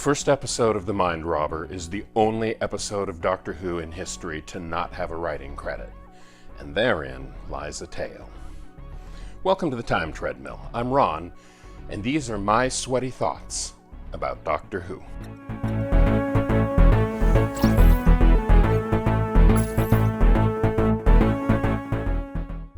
first episode of The Mind Robber is the only episode of Doctor Who in history to not have a writing credit, and therein lies a tale. Welcome to the Time Treadmill. I'm Ron, and these are my sweaty thoughts about Doctor Who.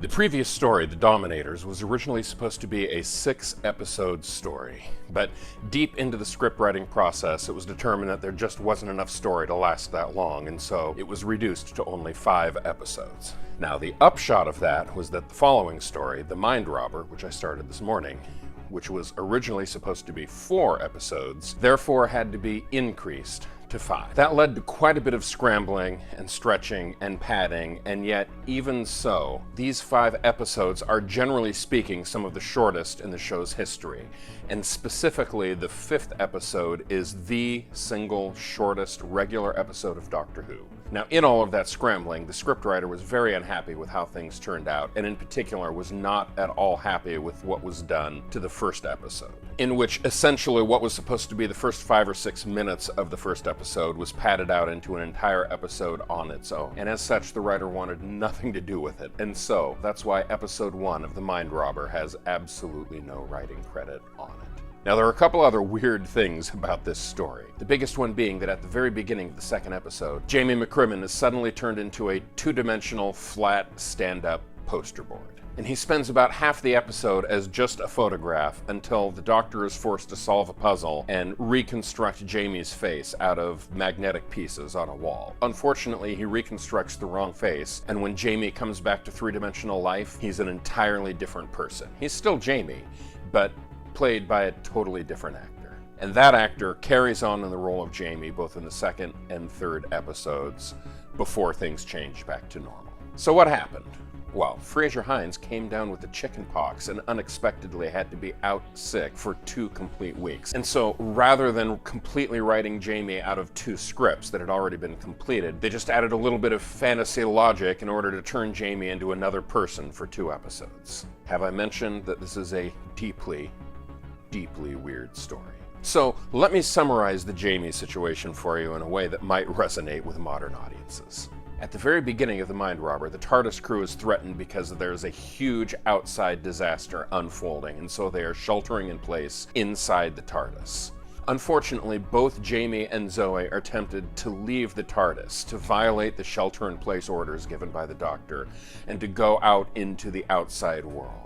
The previous story, The Dominators, was originally supposed to be a 6-episode story, but deep into the script writing process, it was determined that there just wasn't enough story to last that long, and so it was reduced to only 5 episodes. Now, the upshot of that was that the following story, The Mind Robber, which I started this morning, which was originally supposed to be 4 episodes, therefore had to be increased to 5. That led to quite a bit of scrambling and stretching and padding, and yet even so, these 5 episodes are generally speaking some of the shortest in the show's history, and specifically the 5th episode is the single shortest regular episode of Doctor Who. Now, in all of that scrambling, the scriptwriter was very unhappy with how things turned out, and in particular was not at all happy with what was done to the first episode, in which essentially what was supposed to be the first 5 or 6 minutes of the first episode was padded out into an entire episode on its own, and as such the writer wanted nothing to do with it, and so that's why episode 1 of The Mind Robber has absolutely no writing credit on it. Now, there are a couple other weird things about this story. The biggest one being that at the very beginning of the second episode, Jamie McCrimmon is suddenly turned into a 2-dimensional, flat, stand-up poster board. And he spends about half the episode as just a photograph until the Doctor is forced to solve a puzzle and reconstruct Jamie's face out of magnetic pieces on a wall. Unfortunately, he reconstructs the wrong face, and when Jamie comes back to 3-dimensional life, he's an entirely different person. He's still Jamie, but played by a totally different actor. And that actor carries on in the role of Jamie both in the second and third episodes before things change back to normal. So what happened? Well, Fraser Hines came down with the chicken pox and unexpectedly had to be out sick for 2 complete weeks. And so rather than completely writing Jamie out of 2 scripts that had already been completed, they just added a little bit of fantasy logic in order to turn Jamie into another person for 2 episodes. Have I mentioned that this is a deeply weird story? So let me summarize the Jamie situation for you in a way that might resonate with modern audiences. At the very beginning of The Mind Robber, the TARDIS crew is threatened because there's a huge outside disaster unfolding, and so they are sheltering in place inside the TARDIS. Unfortunately, both Jamie and Zoe are tempted to leave the TARDIS, to violate the shelter-in-place orders given by the Doctor, and to go out into the outside world.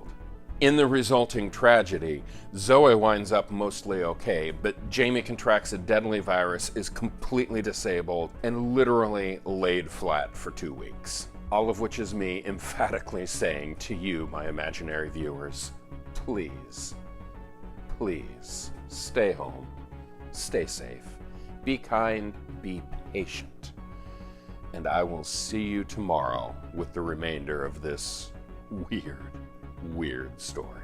In the resulting tragedy, Zoe winds up mostly okay, but Jamie contracts a deadly virus, is completely disabled, and literally laid flat for 2 weeks. All of which is me emphatically saying to you, my imaginary viewers, please, stay home, stay safe, be kind, be patient, and I will see you tomorrow with the remainder of this weird story.